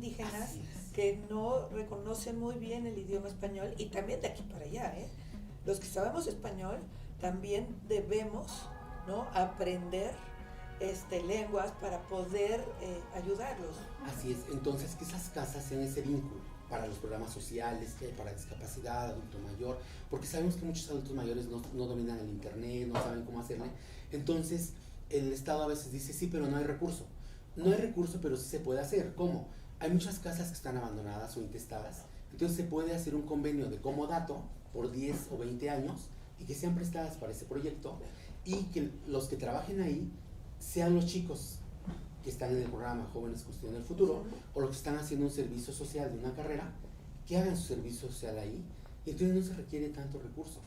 indígenas que no reconocen muy bien el idioma español, y también de aquí para allá, ¿eh? Los que sabemos español también debemos, ¿no?, aprender lenguas para poder ayudarlos. Así es, entonces que esas casas sean ese vínculo para los programas sociales que hay para discapacidad, adulto mayor, porque sabemos que muchos adultos mayores no dominan el internet, no saben cómo hacerle. Entonces el Estado a veces dice, sí, pero no hay recurso. No hay recurso, pero sí se puede hacer. ¿Cómo? Hay muchas casas que están abandonadas o intestadas, entonces se puede hacer un convenio de comodato por 10 o 20 años y que sean prestadas para ese proyecto, y que los que trabajen ahí sean los chicos que están en el programa Jóvenes Construyendo el Futuro, o los que están haciendo un servicio social de una carrera, que hagan su servicio social ahí, y entonces no se requiere tanto recurso,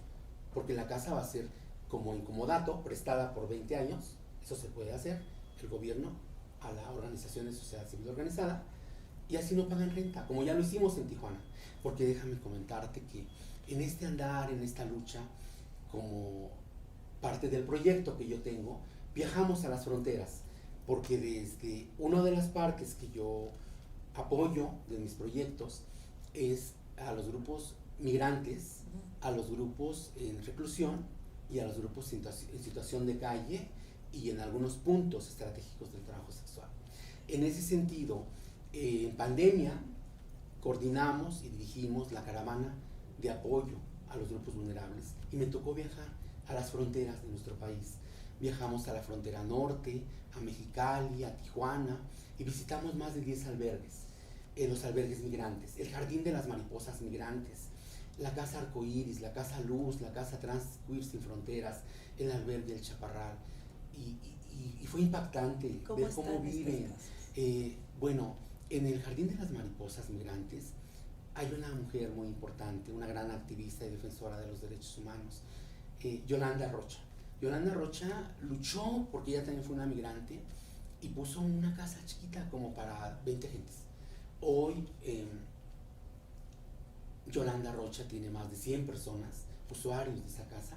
porque la casa va a ser como en comodato, prestada por 20 años, eso se puede hacer, el gobierno a la organización de sociedad civil organizada, y así no pagan renta, como ya lo hicimos en Tijuana. Porque déjame comentarte que en este andar, en esta lucha, como parte del proyecto que yo tengo, viajamos a las fronteras, porque desde una de las partes que yo apoyo de mis proyectos es a los grupos migrantes, a los grupos en reclusión y a los grupos en situación de calle y en algunos puntos estratégicos del trabajo sexual. En ese sentido, en pandemia coordinamos y dirigimos la caravana de apoyo a los grupos vulnerables, y me tocó viajar a las fronteras de nuestro país. Viajamos a la frontera norte, a Mexicali, a Tijuana, y visitamos más de 10 albergues, los albergues migrantes, el Jardín de las Mariposas Migrantes, la Casa Arcoíris, la Casa Luz, la Casa Trans Queer Sin Fronteras, el albergue El Chaparral, y fue impactante ver cómo viven. Bueno, en el Jardín de las Mariposas Migrantes hay una mujer muy importante, una gran activista y defensora de los derechos humanos, Yolanda Rocha. Yolanda Rocha luchó porque ella también fue una migrante y puso una casa chiquita como para 20 gentes. Hoy Yolanda Rocha tiene más de 100 personas, usuarios de esa casa,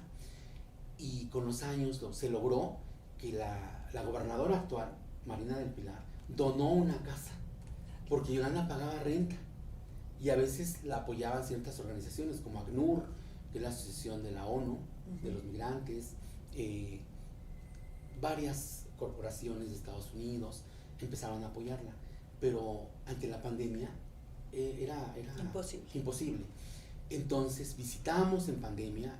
y con los años se logró que la gobernadora actual, Marina del Pilar, donó una casa porque Yolanda pagaba renta, y a veces la apoyaban ciertas organizaciones como ACNUR, que es la asociación de la ONU de los migrantes, varias corporaciones de Estados Unidos empezaron a apoyarla, pero ante la pandemia era imposible. Entonces visitamos en pandemia,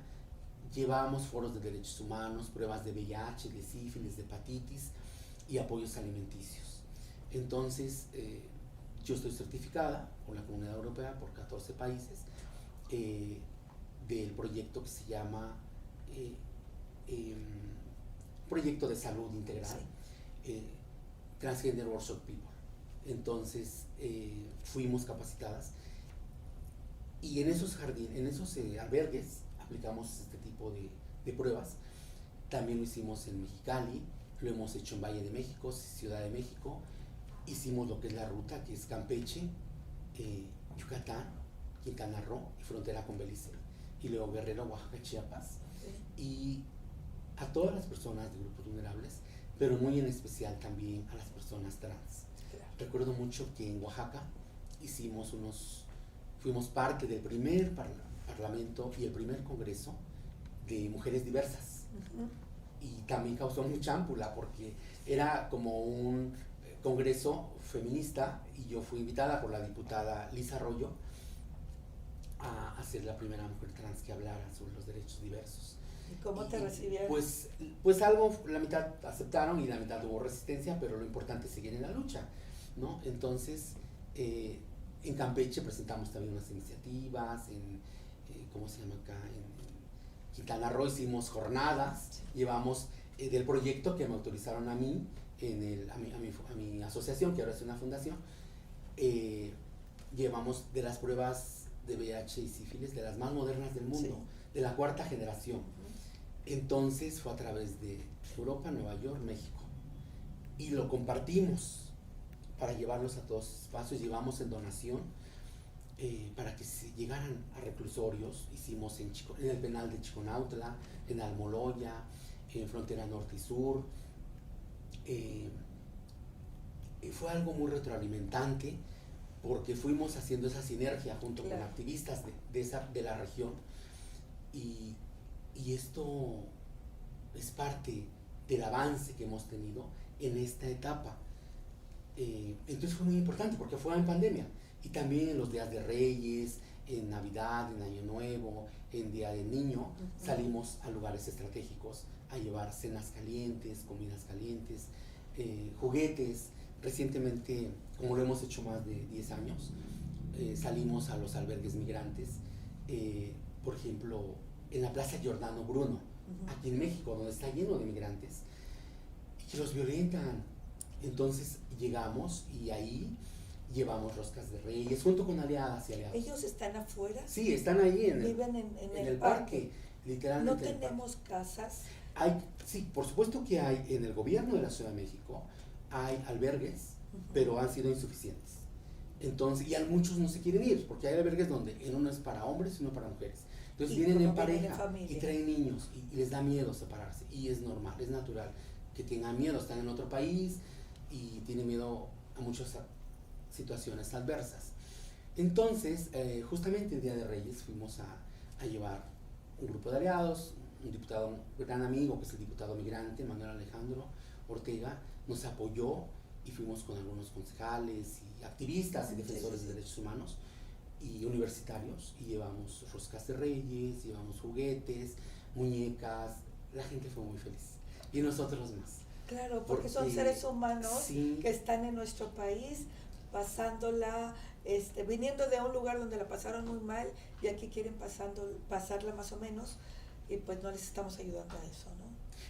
llevamos foros de derechos humanos, pruebas de VIH, de sífilis, de hepatitis y apoyos alimenticios. Entonces yo estoy certificada por la Comunidad Europea, por 14 países, del proyecto que se llama Proyecto de Salud Integral, Transgender Workshop People. Entonces fuimos capacitadas, y en esos albergues aplicamos este tipo de pruebas. También lo hicimos en Mexicali, lo hemos hecho en Valle de México, Ciudad de México. Hicimos lo que es la ruta, que es Campeche, Yucatán, Quintana Roo y frontera con Belice, y luego Guerrero, Oaxaca, Chiapas, y a todas las personas de grupos vulnerables, pero muy en especial también a las personas trans. Recuerdo mucho que en Oaxaca fuimos parte del primer parlamento y el primer congreso de mujeres diversas, y también causó mucha ámpula porque era como un congreso feminista, y yo fui invitada por la diputada Lisa Arroyo a ser la primera mujer trans que hablara sobre los derechos diversos. ¿Y cómo te recibieron? Pues algo, la mitad aceptaron y la mitad hubo resistencia, pero lo importante es seguir en la lucha, ¿no? Entonces en Campeche presentamos también unas iniciativas, ¿cómo se llama acá? En Quintana Roo hicimos jornadas, llevamos del proyecto que me autorizaron a mí, a mi asociación, que ahora es una fundación, llevamos de las pruebas de VIH y sífilis, de las más modernas del mundo, de la 4ª generación. Entonces fue a través de Europa, Nueva York, México, y lo compartimos para llevarlos a todos los espacios. Llevamos en donación para que se llegaran a reclusorios. Hicimos en el penal de Chiconautla, en Almoloya, en frontera norte y sur. Fue algo muy retroalimentante, porque fuimos haciendo esa sinergia junto Claro. con activistas de la región, y esto es parte del avance que hemos tenido en esta etapa. Entonces fue muy importante porque fue en pandemia, y también en los días de Reyes, en Navidad, en Año Nuevo, en Día del Niño, salimos a lugares estratégicos a llevar cenas calientes, comidas calientes, juguetes. Recientemente, como lo hemos hecho más de 10 años, salimos a los albergues migrantes, por ejemplo, en la Plaza Giordano Bruno, aquí en México, donde está lleno de migrantes, y los violentan. Entonces llegamos y ahí llevamos roscas de Reyes junto con aliadas y aliados. ¿Ellos están afuera? Sí, están ahí Viven en el parque, literalmente. ¿No tenemos casas? Sí, por supuesto que hay en el gobierno de la Ciudad de México, hay albergues, pero han sido insuficientes. Entonces, y a muchos no se quieren ir, porque hay albergues donde en uno es para hombres y uno para mujeres. Entonces vienen en pareja y traen niños y les da miedo separarse. Y es normal, es natural que tengan miedo, están en otro país y tienen miedo a muchas situaciones adversas. Entonces, justamente el Día de Reyes fuimos a llevar un grupo de aliados, un diputado, un gran amigo que es el diputado migrante, Manuel Alejandro Ortega, nos apoyó y fuimos con algunos concejales y activistas y defensores de derechos humanos y universitarios, y llevamos roscas de Reyes, llevamos juguetes, muñecas. La gente fue muy feliz y nosotros más. Claro, porque son seres humanos, sí, que están en nuestro país pasándola, viniendo de un lugar donde la pasaron muy mal y aquí quieren pasarla más o menos, y pues no les estamos ayudando a eso, ¿no?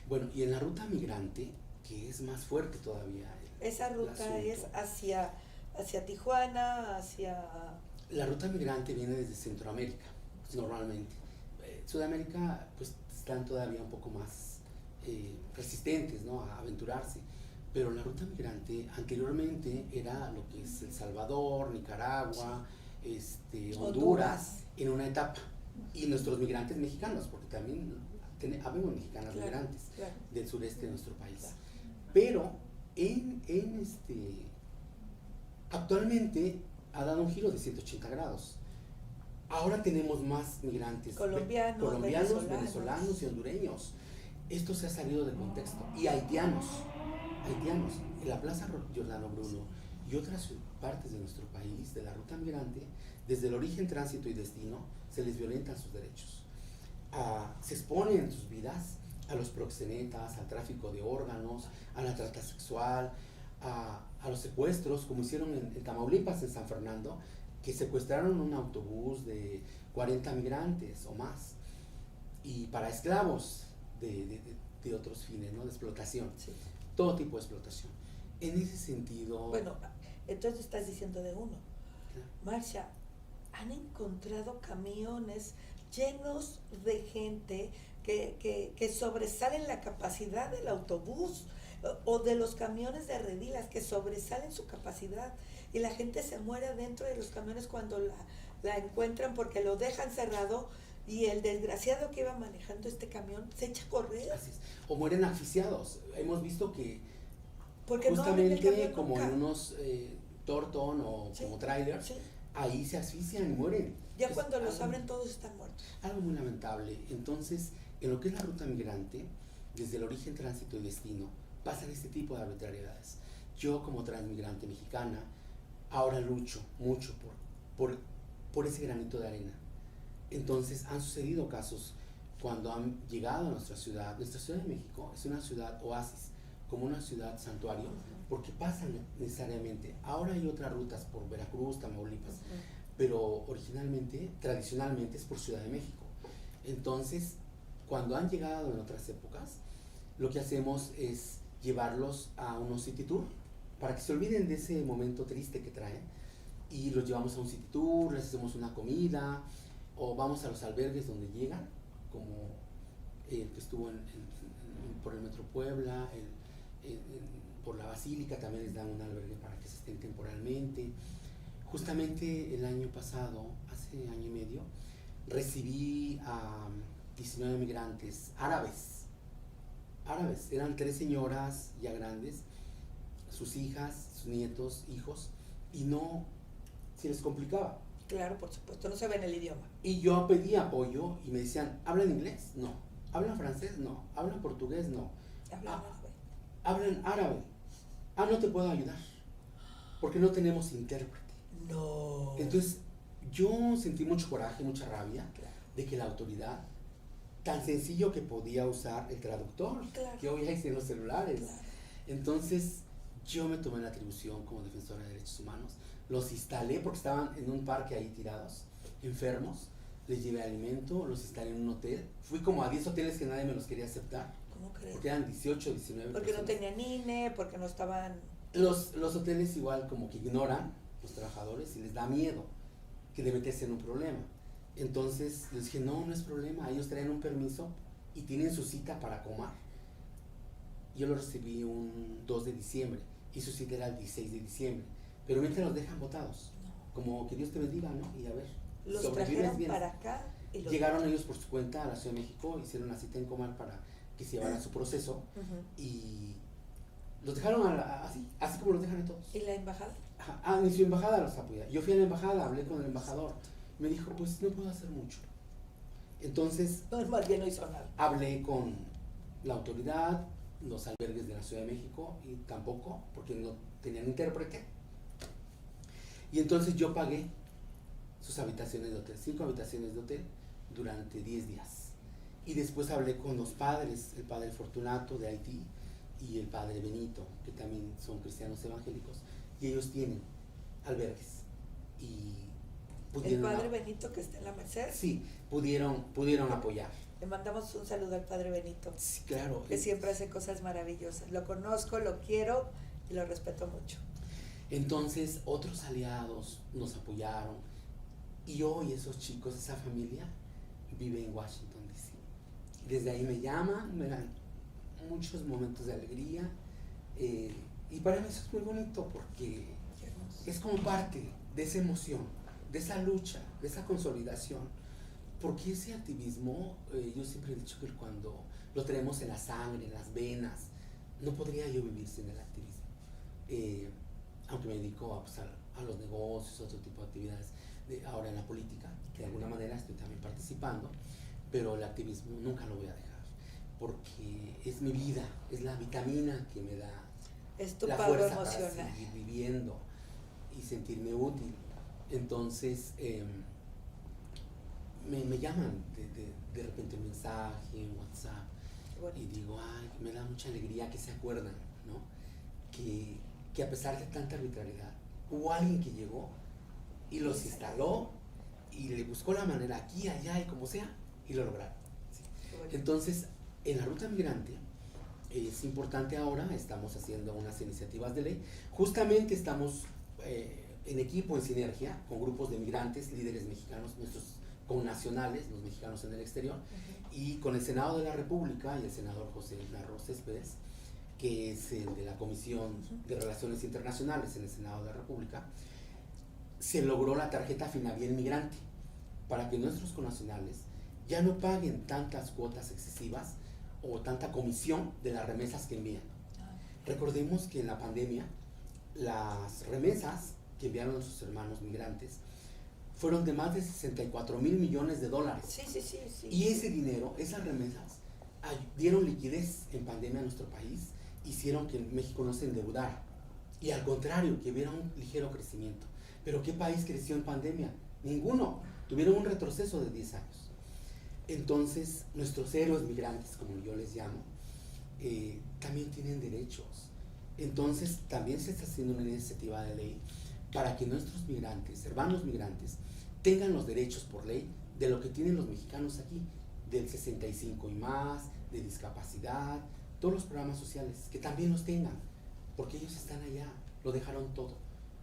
Bueno, y en la ruta migrante, que es más fuerte todavía. Esa ruta es hacia Tijuana, hacia... La ruta migrante viene desde Centroamérica, normalmente. Sudamérica, pues están todavía un poco más resistentes, ¿no?, a aventurarse. Pero la ruta migrante anteriormente era lo que es El Salvador, Nicaragua, Honduras, en una etapa. Y nuestros migrantes mexicanos, porque también habemos mexicanas migrantes del sureste de nuestro país. Pero actualmente ha dado un giro de 180 grados. Ahora tenemos más migrantes colombianos, venezolanos y hondureños. Esto se ha salido de contexto. Y haitianos. En la Plaza Giordano Bruno y otras partes de nuestro país, de la ruta migrante, desde el origen, tránsito y destino, se les violentan sus derechos. Se exponen sus vidas a los proxenetas, al tráfico de órganos, a la trata sexual, a los secuestros, como hicieron en Tamaulipas, en San Fernando, que secuestraron un autobús de 40 migrantes o más, y para esclavos de otros fines, ¿no?, de explotación. Sí. Todo tipo de explotación. En ese sentido... Bueno, entonces estás diciendo de uno. Marcia, han encontrado camiones llenos de gente que sobresalen la capacidad del autobús o de los camiones de redilas, que sobresalen su capacidad, y la gente se muere adentro de los camiones cuando la encuentran porque lo dejan cerrado, y el desgraciado que iba manejando este camión se echa a correr. Así es. O mueren asfixiados. Hemos visto que porque justamente no como nunca. en unos Torton o como trailers, ahí se asfixian y mueren. Ya cuando los abren todos están muertos. Algo muy lamentable. Entonces, en lo que es la ruta migrante, desde el origen, tránsito y destino, pasan este tipo de arbitrariedades. Yo, como transmigrante mexicana, ahora lucho mucho por ese granito de arena. Entonces, han sucedido casos cuando han llegado a nuestra ciudad. Nuestra Ciudad de México es una ciudad oasis, como una ciudad santuario, porque pasan necesariamente. Ahora hay otras rutas por Veracruz, Tamaulipas, pero originalmente, tradicionalmente, es por Ciudad de México. Entonces, cuando han llegado en otras épocas, lo que hacemos es llevarlos a unos city tour para que se olviden de ese momento triste que traen, y los llevamos a un city tour, les hacemos una comida, o vamos a los albergues donde llegan, como el que estuvo por el Metro Puebla, por la Basílica, también les dan un albergue para que se estén temporalmente. Justamente el año pasado, hace año y medio, recibí a 19 migrantes árabes. Eran 3 señoras ya grandes, sus hijas, sus nietos, hijos, y no se les complicaba. Claro, por supuesto, no saben el idioma. Y yo pedía apoyo y me decían, ¿hablan inglés? No. ¿Hablan francés? No. ¿Hablan portugués? No. Hablan ¿Hablan árabe? No te puedo ayudar, porque no tenemos intérprete. No. Entonces, yo sentí mucho coraje, mucha rabia, Claro. de que la autoridad, tan sencillo que podía usar el traductor, Claro. que hoy hay en los celulares. Claro. Entonces, yo me tomé la atribución como defensora de derechos humanos, los instalé porque estaban en un parque ahí tirados, enfermos, les llevé alimento, los instalé en un hotel, fui como a 10 hoteles que nadie me los quería aceptar, ¿Cómo crees? porque eran 18, 19 Porque no personas. tenían INE, porque no estaban... Los hoteles igual como que ignoran los trabajadores y les da miedo que de meterse en un problema. Entonces les dije, no es problema, ellos traen un permiso y tienen su cita para comer. Yo lo recibí un 2 de diciembre y su cita era el 16 de diciembre. Pero mientras los dejan botados, como que Dios te bendiga, ¿no? Y a ver, Los sobrevives trajeron bien. para acá y los... Llegaron ellos por su cuenta a la Ciudad de México, hicieron una cita en Comar para que se llevara su proceso y los dejaron así como los dejan a todos. ¿Y la embajada? Ni su embajada los apoya. Yo fui a la embajada, hablé con el embajador. Me dijo, pues no puedo hacer mucho. Entonces, No, más bien no hizo nada. hablé con la autoridad, los albergues de la Ciudad de México, y tampoco, porque no tenían intérprete. Y entonces yo pagué sus habitaciones de hotel, 5 habitaciones de hotel, durante 10 días. Y después hablé con los padres, el padre Fortunato de Haití y el padre Benito, que también son cristianos evangélicos, y ellos tienen albergues. Y El padre Benito que está en la Merced. Sí, pudieron apoyar. Le mandamos un saludo al padre Benito. Sí, claro. Que siempre hace cosas maravillosas. Lo conozco, lo quiero y lo respeto mucho. Entonces, otros aliados nos apoyaron. Y hoy esos chicos, esa familia, vive en Washington, D.C. Desde ahí me llaman, me dan muchos momentos de alegría. Y para mí eso es muy bonito porque es como parte de esa emoción, de esa lucha, de esa consolidación. Porque ese activismo, yo siempre he dicho que cuando lo tenemos en la sangre, en las venas, no podría yo vivir sin el activismo. Aunque me dedico a los negocios, otro tipo de actividades, ahora en la política, que de alguna manera estoy también participando, pero el activismo nunca lo voy a dejar, porque es mi vida, es la vitamina que me da es tu la pago fuerza emocional para seguir viviendo y sentirme útil. Entonces, me llaman de repente un mensaje, un WhatsApp, y digo, me da mucha alegría que se acuerdan, ¿no? Que a pesar de tanta arbitrariedad, hubo alguien que llegó y los instaló y le buscó la manera aquí, allá y como sea, y lo lograron. ¿Sí? Entonces, en la ruta migrante, es importante ahora, estamos haciendo unas iniciativas de ley, justamente estamos en equipo, en sinergia, con grupos de migrantes, líderes mexicanos, nuestros connacionales, los mexicanos en el exterior, y con el Senado de la República y el senador José Narro Céspedes, que es el de la Comisión de Relaciones Internacionales en el Senado de la República, se logró la tarjeta Finaviel Migrante, para que nuestros connacionales ya no paguen tantas cuotas excesivas o tanta comisión de las remesas que envían. Recordemos que en la pandemia, las remesas que enviaron nuestros hermanos migrantes fueron de más de 64,000 millones de dólares. Sí. Y ese dinero, esas remesas, dieron liquidez en pandemia a nuestro país, hicieron que México no se endeudara. Y al contrario, que hubiera un ligero crecimiento. ¿Pero qué país creció en pandemia? Ninguno. Tuvieron un retroceso de 10 años. Entonces, nuestros héroes migrantes, como yo les llamo, también tienen derechos. Entonces, también se está haciendo una iniciativa de ley para que nuestros migrantes, hermanos migrantes, tengan los derechos por ley de lo que tienen los mexicanos aquí, del 65 y más, de discapacidad, todos los programas sociales, que también los tengan, porque ellos están allá, lo dejaron todo,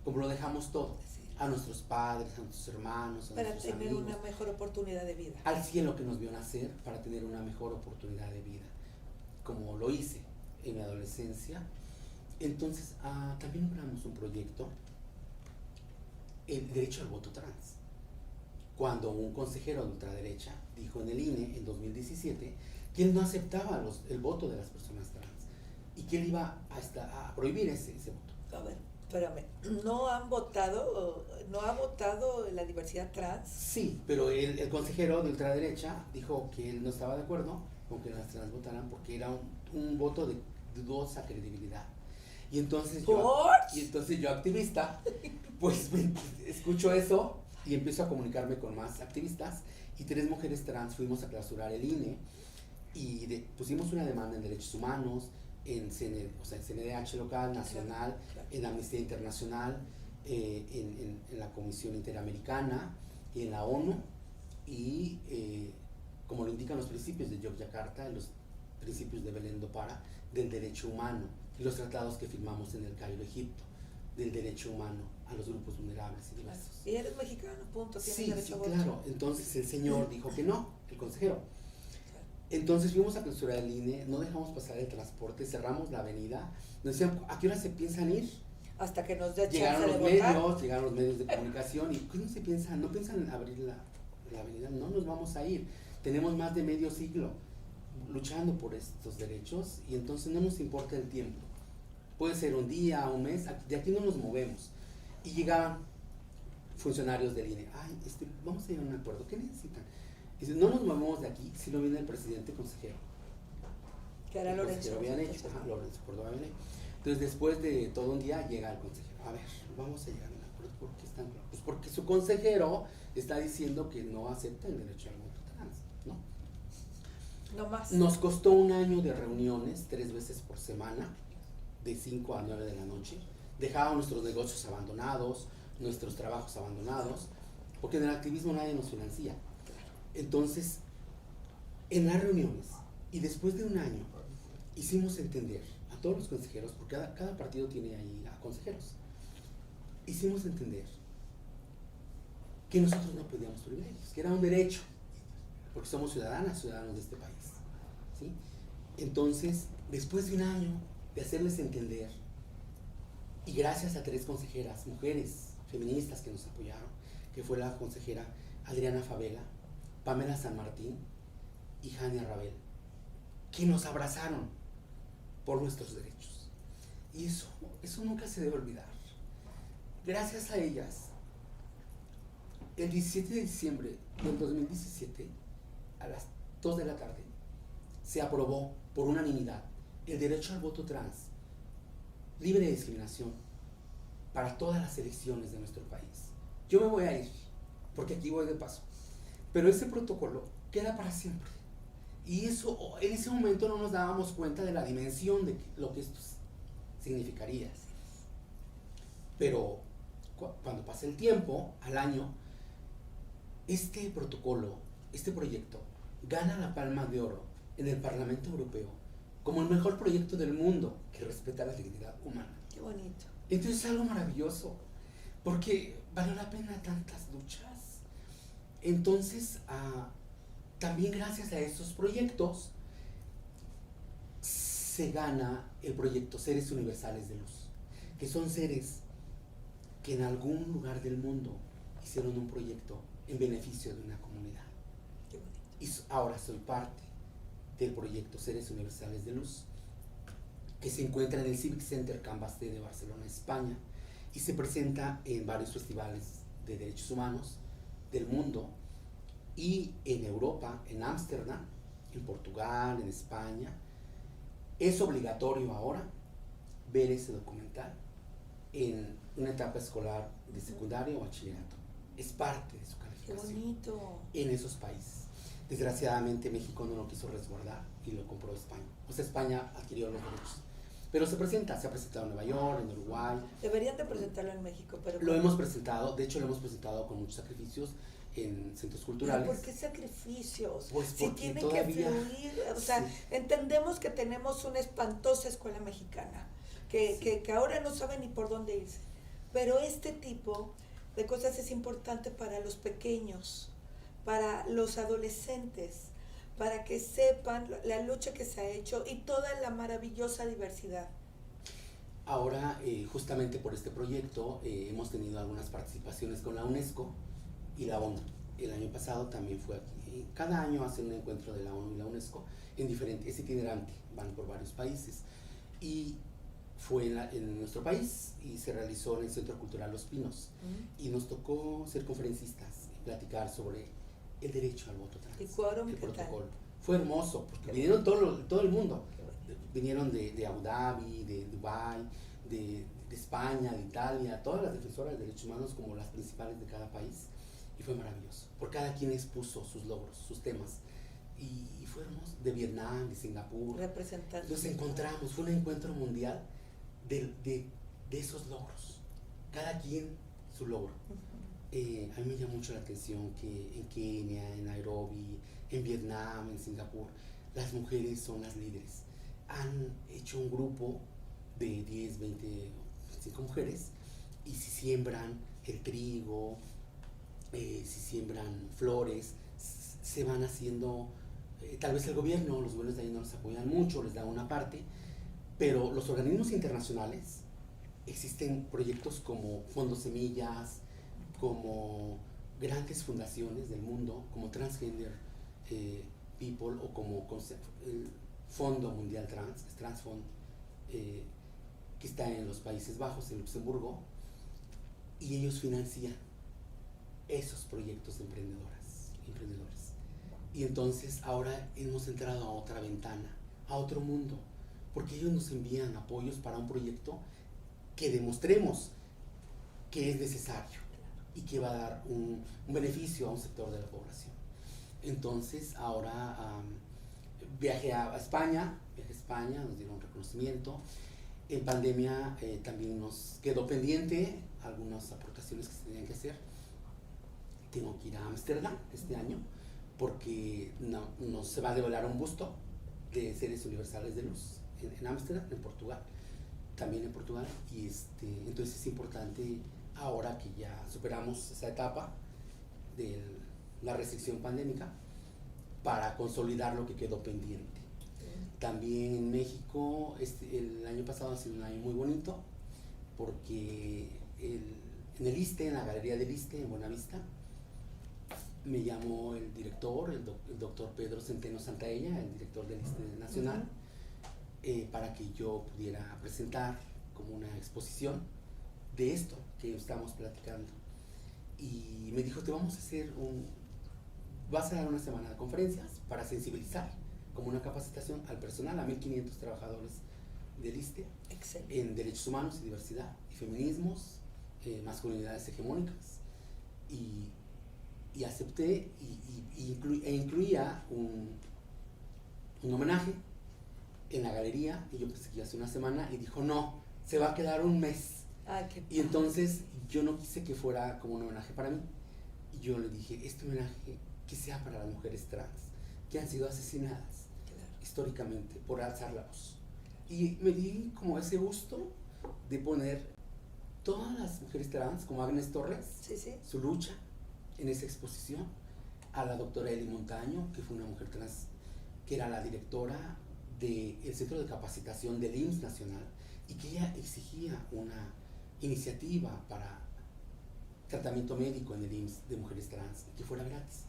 como lo dejamos todo, a nuestros padres, a nuestros hermanos, a para nuestros tener amigos, una mejor oportunidad de vida. al cielo que nos vio nacer para tener una mejor oportunidad de vida, como lo hice en mi adolescencia. Entonces, también logramos un proyecto, el derecho al voto trans. Cuando un consejero de ultraderecha dijo en el INE en 2017 que él no aceptaba el voto de las personas trans y que él iba a prohibir ese voto. A ver, Espérame, ¿no ha votado la diversidad trans? Sí, pero el consejero de ultraderecha dijo que él no estaba de acuerdo con que las trans votaran porque era un voto de dudosa credibilidad. Y entonces yo activista, pues escucho eso y empiezo a comunicarme con más activistas y 3 mujeres trans fuimos a clausurar el INE y pusimos una demanda en derechos humanos, en CNDH local, nacional, Claro. en Amnistía Internacional, en la Comisión Interamericana y en la ONU y como lo indican los principios de Yogyakarta, los principios de Belén do Pará del derecho humano y los tratados que firmamos en el Cairo, Egipto, del derecho humano a los grupos vulnerables y diversos. Y eres mexicano, punto, tienes Sí, derecho a voto. claro. Entonces el señor dijo que no, el consejero. Entonces fuimos a clausurar el INE, no dejamos pasar el transporte, cerramos la avenida, nos decían, ¿a qué hora se piensan ir? Hasta que nos dé Llegaron chance los de votar. medios, llegaron los medios de comunicación y ¿qué no se piensan? ¿No piensan en abrir la avenida? No nos vamos a ir. Tenemos más de medio siglo luchando por estos derechos y entonces no nos importa el tiempo. Puede ser un día, un mes, de aquí no nos movemos. Y llegaban funcionarios del INE, vamos a llegar a un acuerdo, ¿qué necesitan? Dice, no nos movemos de aquí si no viene el presidente consejero. Que era Lorenzo. Habían hecho, Lorenzo Córdoba habían hecho. Entonces después de todo un día llega el consejero, a ver, vamos a llegar a un acuerdo, ¿por qué están? Pues porque su consejero está diciendo que no acepta el derecho al voto trans, ¿no? No más. Nos costó un año de reuniones, 3 veces por semana, de 5 a 9 de la noche. Dejábamos nuestros negocios abandonados, nuestros trabajos abandonados, porque en el activismo nadie nos financia. Entonces, en las reuniones, y después de un año, hicimos entender a todos los consejeros, porque cada partido tiene ahí a consejeros, hicimos entender que nosotros no pedíamos privilegios, que era un derecho, porque somos ciudadanos de este país, ¿sí? Entonces, después de un año de hacerles entender, y gracias a 3 consejeras, mujeres feministas que nos apoyaron, que fue la consejera Adriana Favela, Pamela San Martín y Jania Rabel, que nos abrazaron por nuestros derechos. Y eso nunca se debe olvidar. Gracias a ellas, el 17 de diciembre del 2017, a las 2 de la tarde, se aprobó por unanimidad el derecho al voto trans, libre de discriminación, para todas las elecciones de nuestro país. Yo me voy a ir, porque aquí voy de paso, pero ese protocolo queda para siempre. Y eso, en ese momento no nos dábamos cuenta de la dimensión de lo que esto significaría. Pero cuando pasa el tiempo, al año, este protocolo, este proyecto, gana la Palma de Oro en el Parlamento Europeo como el mejor proyecto del mundo que respeta la dignidad humana. Qué bonito. Entonces es algo maravilloso, porque valió la pena tantas luchas. Entonces, también gracias a estos proyectos, se gana el proyecto Seres Universales de Luz, que son seres que en algún lugar del mundo hicieron un proyecto en beneficio de una comunidad. Qué bonito. Y ahora soy parte del proyecto Seres Universales de Luz, que se encuentra en el Civic Center Can Basté de Barcelona, España, y se presenta en varios festivales de derechos humanos del mundo, y en Europa, en Ámsterdam, en Portugal, en España. Es obligatorio ahora ver ese documental en una etapa escolar de secundaria o bachillerato. Es parte de su calificación. Qué bonito. En esos países. Desgraciadamente México no lo quiso resguardar y lo compró España. O sea, España adquirió los derechos. Pero se ha presentado en Nueva York, en Uruguay. Deberían de presentarlo en México, pero... Lo hemos presentado, de hecho lo hemos presentado con muchos sacrificios en centros culturales. ¿Por qué sacrificios? Pues si tiene todavía, que fluir, o sea, sí. Entendemos que tenemos una espantosa escuela mexicana, que ahora no sabe ni por dónde irse, pero este tipo de cosas es importante para los pequeños, para los adolescentes, para que sepan la lucha que se ha hecho y toda la maravillosa diversidad. Ahora, justamente por este proyecto, hemos tenido algunas participaciones con la UNESCO y la ONU. El año pasado también fue aquí. Cada año hacen un encuentro de la ONU y la UNESCO en diferentes, es itinerante, van por varios países. Y fue en nuestro país y se realizó en el Centro Cultural Los Pinos. Y nos tocó ser conferencistas y platicar sobre el derecho al voto trans. ¿Y quórum, el qué protocolo. tal? Fue hermoso, porque vinieron todo el mundo. Vinieron de Abu Dhabi, de Dubái, de España, de Italia, todas las defensoras de derechos humanos como las principales de cada país. Y fue maravilloso, porque cada quien expuso sus logros, sus temas. Y fue hermoso, de Vietnam, de Singapur. Representantes. Nos encontramos, fue un encuentro mundial de esos logros. Cada quien su logro. A mí me llama mucho la atención que en Kenia, en Nairobi, en Vietnam, en Singapur, las mujeres son las líderes. Han hecho un grupo de 10, 20, 5 mujeres y si siembran el trigo, si siembran flores, se van haciendo, tal vez los gobiernos de ahí no les apoyan mucho, les dan una parte, pero los organismos internacionales, existen proyectos como Fondos Semillas, como grandes fundaciones del mundo, como Transgender People o como el Fondo Mundial Trans, Transfond, que está en los Países Bajos, en Luxemburgo, y ellos financian esos proyectos de emprendedores. Y entonces ahora hemos entrado a otra ventana, a otro mundo, porque ellos nos envían apoyos para un proyecto que demostremos que es necesario y que va a dar un beneficio a un sector de la población. Entonces ahora viajé a España, nos dieron un reconocimiento. En pandemia también nos quedó pendiente algunas aportaciones que se tenían que hacer. Tengo que ir a Ámsterdam este año porque nos se va a develar un busto de seres universales de luz en Ámsterdam, en Portugal, también en Portugal, y entonces es importante ahora que ya superamos esa etapa de la restricción pandémica para consolidar lo que quedó pendiente. También en México, el año pasado ha sido un año muy bonito porque en el ISSSTE, en la Galería del ISSSTE en Buenavista, me llamó el director, el doctor Pedro Centeno Santaella, el director del ISSSTE Nacional, para que yo pudiera presentar como una exposición de esto que estamos platicando. Y me dijo, vas a dar una semana de conferencias para sensibilizar como una capacitación al personal, a 1.500 trabajadores del ISSSTE. Excelente. En derechos humanos y diversidad, y feminismos, masculinidades hegemónicas. Y acepté e incluía un homenaje en la galería, y yo pensé que iba a ser una semana, y dijo, no, se va a quedar un mes. Y entonces yo no quise que fuera como un homenaje para mí, y yo le dije, este homenaje que sea para las mujeres trans, que han sido asesinadas históricamente por alzar la voz. Y me di como ese gusto de poner todas las mujeres trans, como Agnes Torres, su lucha en esa exposición, a la doctora Eli Montaño, que fue una mujer trans, que era la directora del Centro de Capacitación del IMSS Nacional, y que ella exigía una iniciativa para tratamiento médico en el IMSS de mujeres trans, que fuera gratis.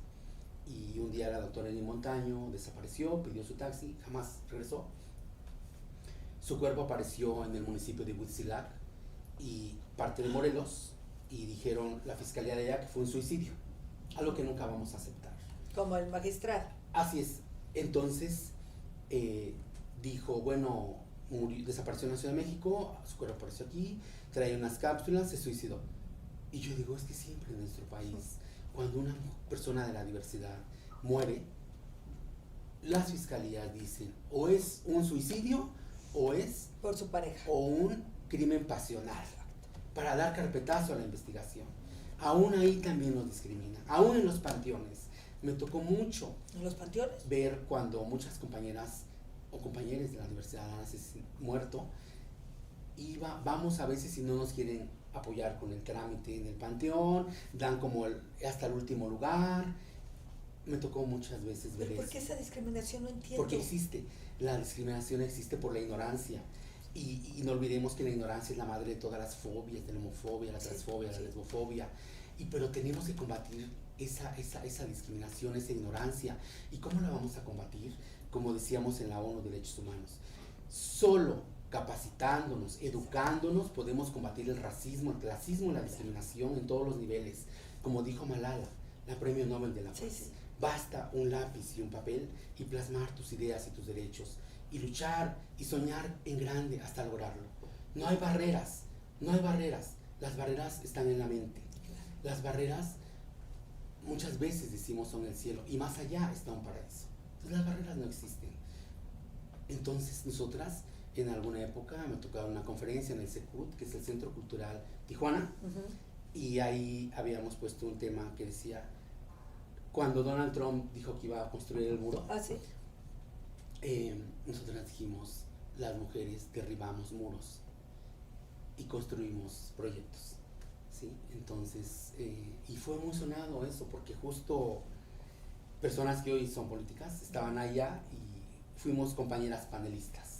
Y un día la doctora Eli Montaño desapareció, pidió su taxi, jamás regresó. Su cuerpo apareció en el municipio de Huitzilac y parte de Morelos, y dijeron la fiscalía de allá que fue un suicidio, algo que nunca vamos a aceptar. Como el magistrado. Así es. Entonces dijo, bueno, desapareció en la Ciudad de México, su cuerpo apareció aquí, traía unas cápsulas, se suicidó. Y yo digo, es que siempre en nuestro país, cuando una persona de la diversidad muere, las fiscalías dicen, o es un suicidio, o es por su pareja, o un crimen pasional, para dar carpetazo a la investigación. Aún ahí también nos discriminan, aún en los panteones. Me tocó mucho ¿en los panteones? Ver cuando muchas compañeras o compañeros de la universidad han muerto, vamos a veces y no nos quieren apoyar con el trámite en el panteón, dan como hasta el último lugar. Me tocó muchas veces ver eso. ¿Por qué esa discriminación? No entiendo. Porque existe, la discriminación existe por la ignorancia. Y no olvidemos que la ignorancia es la madre de todas las fobias, de la homofobia, la transfobia, la lesbofobia. Pero tenemos que combatir esa discriminación, esa ignorancia. ¿Y cómo la vamos a combatir? Como decíamos en la ONU Derechos Humanos, solo capacitándonos, educándonos, podemos combatir el racismo, el clasismo, la discriminación en todos los niveles. Como dijo Malala, la Premio Nobel de la Paz. Sí. Basta un lápiz y un papel y plasmar tus ideas y tus derechos y luchar y soñar en grande hasta lograrlo. No hay barreras, no hay barreras. Las barreras están en la mente. Las barreras muchas veces decimos son el cielo y más allá está un paraíso. Entonces las barreras no existen. Entonces nosotras en alguna época me tocaba una conferencia en el CECUT, que es el Centro Cultural Tijuana, y ahí habíamos puesto un tema que decía, cuando Donald Trump dijo que iba a construir el muro, nosotras dijimos, las mujeres derribamos muros y construimos proyectos, ¿sí? Entonces, y fue muy sonado eso, porque justo personas que hoy son políticas estaban allá y fuimos compañeras panelistas.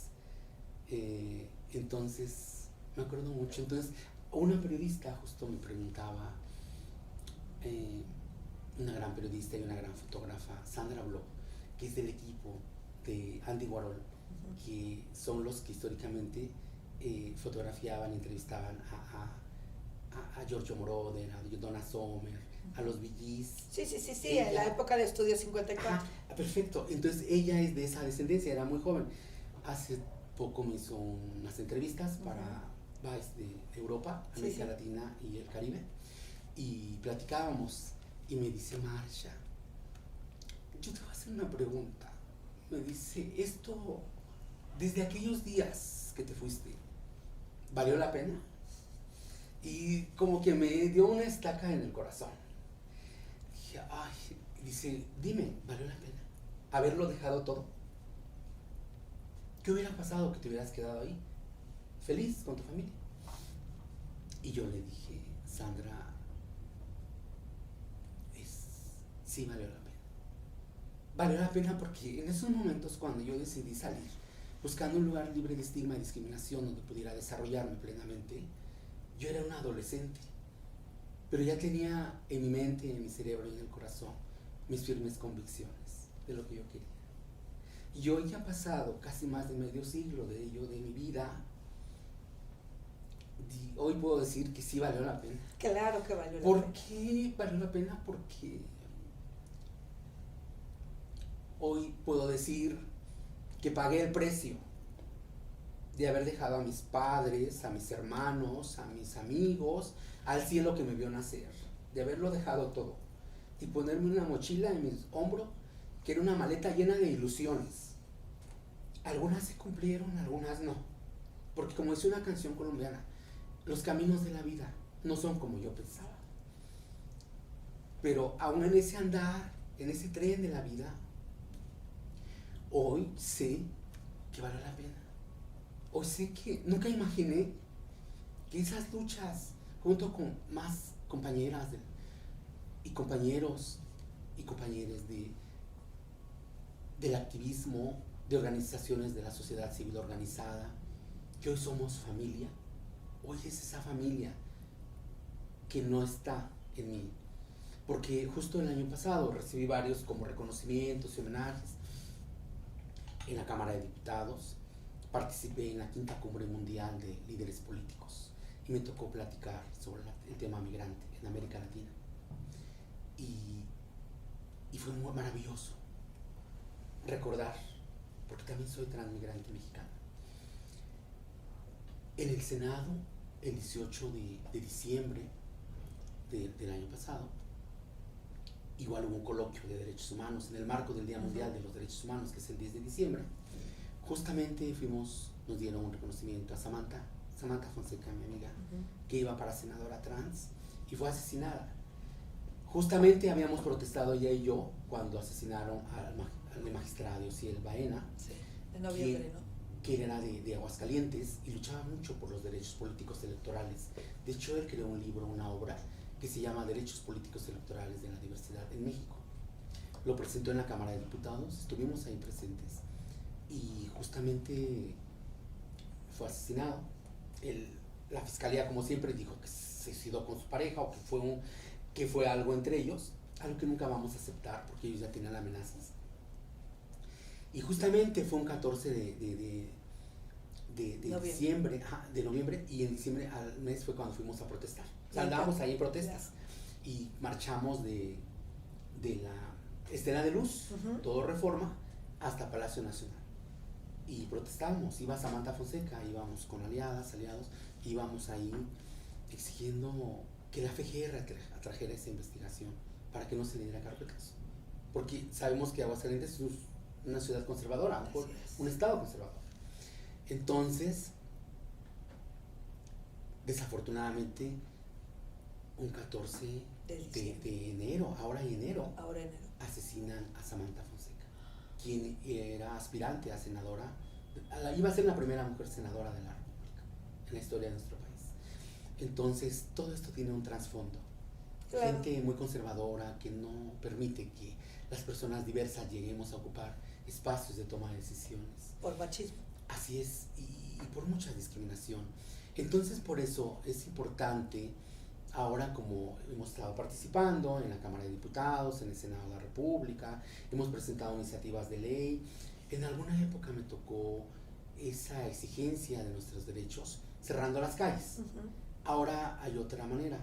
Entonces, me acuerdo mucho. Entonces, una periodista justo me preguntaba, una gran periodista y una gran fotógrafa, Sandra Bloch, que es del equipo de Andy Warhol, que son los que históricamente fotografiaban, entrevistaban a Giorgio Moroder, a Donna Summer, a los Bee Gees. Sí, ella, en la época de Estudio 54. Perfecto. Entonces ella es de esa descendencia, era muy joven. Hace poco me hizo unas entrevistas para Vice de Europa, América Latina y el Caribe, y platicábamos y me dice, Marsha, yo te voy a hacer una pregunta. Me dice, esto, desde aquellos días que te fuiste, ¿valió la pena? Y como que me dio una estaca en el corazón. Dije, ay, dice, dime, ¿valió la pena haberlo dejado todo? ¿Qué hubiera pasado que te hubieras quedado ahí, feliz con tu familia? Y yo le dije, Sandra, sí valió la pena. Valió la pena porque en esos momentos cuando yo decidí salir, buscando un lugar libre de estigma y discriminación donde pudiera desarrollarme plenamente, yo era un adolescente, pero ya tenía en mi mente, en mi cerebro y en el corazón mis firmes convicciones de lo que yo quería. Y hoy que ha pasado casi más de medio siglo de ello, de mi vida, hoy puedo decir que sí valió la pena. Claro que valió la pena. ¿Por qué valió la pena? Porque hoy puedo decir que pagué el precio de haber dejado a mis padres, a mis hermanos, a mis amigos, al cielo que me vio nacer, de haberlo dejado todo y ponerme una mochila en mis hombros que era una maleta llena de ilusiones. Algunas se cumplieron, algunas no, porque como dice una canción colombiana, los caminos de la vida no son como yo pensaba, pero aún en ese andar, en ese tren de la vida, hoy sé que vale la pena. Hoy sé que nunca imaginé que esas luchas, junto con más compañeras y compañeros y compañeras del activismo, de organizaciones de la sociedad civil organizada, que hoy somos familia, hoy es esa familia que no está en mí. Porque justo el año pasado recibí varios como reconocimientos y homenajes en la Cámara de Diputados. Participé en la 5ª Cumbre Mundial de Líderes Políticos y me tocó platicar sobre el tema migrante en América Latina. Y fue muy maravilloso recordar, porque también soy transmigrante mexicano. En el Senado, el 18 de diciembre del año pasado, igual hubo un coloquio de derechos humanos en el marco del Día Mundial de los Derechos Humanos, que es el 10 de diciembre. Justamente nos dieron un reconocimiento a Samantha Fonseca, mi amiga, que iba para senadora trans y fue asesinada. Justamente habíamos protestado ella y yo cuando asesinaron al magistrado Osiel Baena, en noviembre, que era de Aguascalientes y luchaba mucho por los derechos políticos electorales. De hecho, él creó un libro, una obra que se llama Derechos Políticos Electorales de la Diversidad en México. Lo presentó en la Cámara de Diputados, estuvimos ahí presentes y justamente fue asesinado. La fiscalía, como siempre, dijo que se suicidó con su pareja o que fue algo entre ellos, algo que nunca vamos a aceptar porque ellos ya tenían amenazas. Y justamente fue un 14 diciembre, de noviembre, y en diciembre al mes fue cuando fuimos a protestar. O sea, andábamos ahí en protestas y marchamos de la Estela de Luz, todo Reforma, hasta Palacio Nacional. Y protestábamos, iba Samantha Fonseca, íbamos con aliados, íbamos ahí exigiendo que la FGR trajera esa investigación para que no se le diera carpetas. Porque sabemos que Aguascalientes es una ciudad conservadora, un estado conservador. Entonces, desafortunadamente, un 14 de enero, ahora en enero, asesinan a Samantha Fonseca, quien era aspirante a senadora, iba a ser la primera mujer senadora de la República en la historia de nuestro país. Entonces, todo esto tiene un trasfondo. Claro. Gente muy conservadora que no permite que las personas diversas lleguemos a ocupar espacios de toma de decisiones. Por machismo. Así es, y por mucha discriminación. Entonces, por eso es importante, ahora como hemos estado participando en la Cámara de Diputados, en el Senado de la República, hemos presentado iniciativas de ley. En alguna época me tocó esa exigencia de nuestros derechos cerrando las calles. Ahora hay otra manera,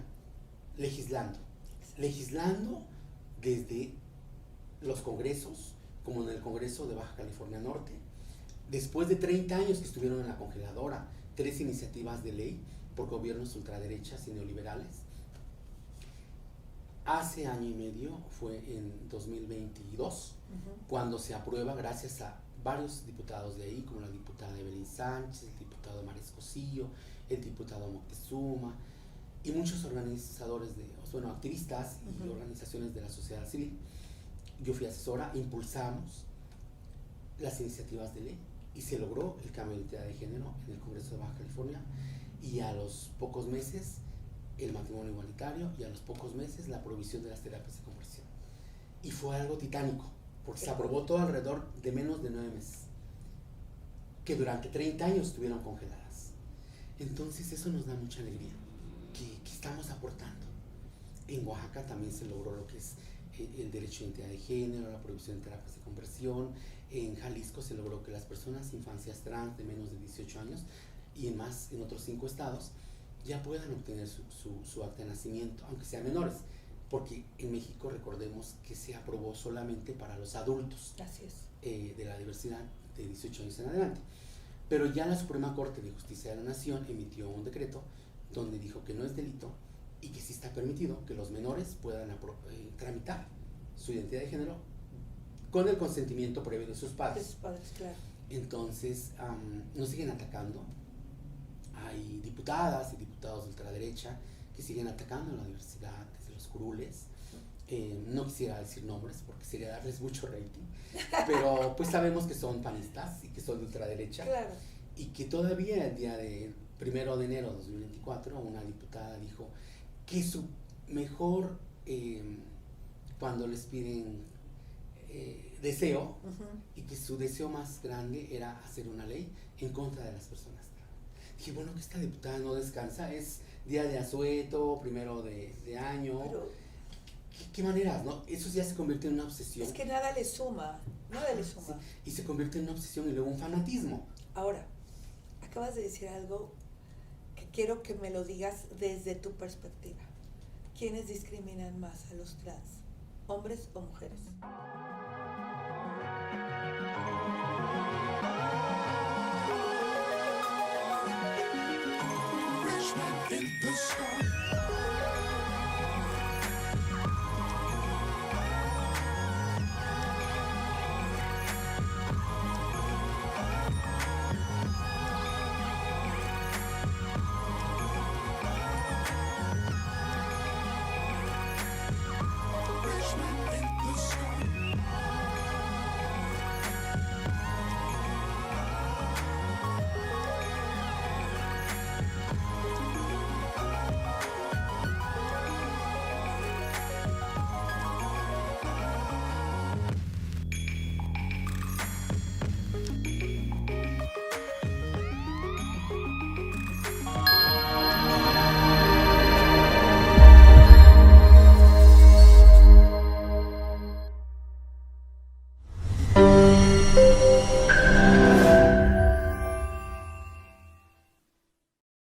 legislando desde los congresos, como en el Congreso de Baja California Norte. Después de 30 años que estuvieron en la congeladora, 3 iniciativas de ley por gobiernos ultraderechas y neoliberales. Hace año y medio, fue en 2022, cuando se aprueba, gracias a varios diputados de ahí, como la diputada Evelyn Sánchez, el diputado Maris Cosillo, el diputado Moctezuma, y muchos organizadores, activistas y organizaciones de la sociedad civil. Yo fui asesora, impulsamos las iniciativas de ley y se logró el cambio de identidad de género en el Congreso de Baja California, y a los pocos meses el matrimonio igualitario, y a los pocos meses la prohibición de las terapias de conversión. Y fue algo titánico, porque se aprobó todo alrededor de menos de 9 meses, que durante 30 años estuvieron congeladas. Entonces eso nos da mucha alegría, que estamos aportando. En Oaxaca también se logró lo que es el derecho de identidad de género, la prohibición de terapias de conversión. En Jalisco se logró que las personas, infancias trans de menos de 18 años y en otros 5 estados, ya puedan obtener su acta de nacimiento, aunque sean menores, porque en México recordemos que se aprobó solamente para los adultos. Así es. De la diversidad de 18 años en adelante. Pero ya la Suprema Corte de Justicia de la Nación emitió un decreto donde dijo que no es delito y que sí está permitido que los menores puedan tramitar su identidad de género con el consentimiento previo de sus padres. De sus padres, claro. Entonces, nos siguen atacando. Hay diputadas y diputados de ultraderecha que siguen atacando la diversidad, desde los curules. No quisiera decir nombres porque sería darles mucho rating, pero pues sabemos que son panistas y que son de ultraderecha. Claro. Y que todavía el día de 1 de enero de 2024 una diputada dijo que su mejor, cuando les piden deseo, y que su deseo más grande era hacer una ley en contra de las personas trans. Dije, bueno, que esta diputada no descansa, es día de asueto, 1 de año. Pero, ¿qué maneras, no? Eso ya se convierte en una obsesión. Es que nada le suma. Sí, y se convierte en una obsesión y luego un fanatismo. Ahora, acabas de decir algo que quiero que me lo digas desde tu perspectiva. ¿Quiénes discriminan más a los trans? ¿Hombres o mujeres?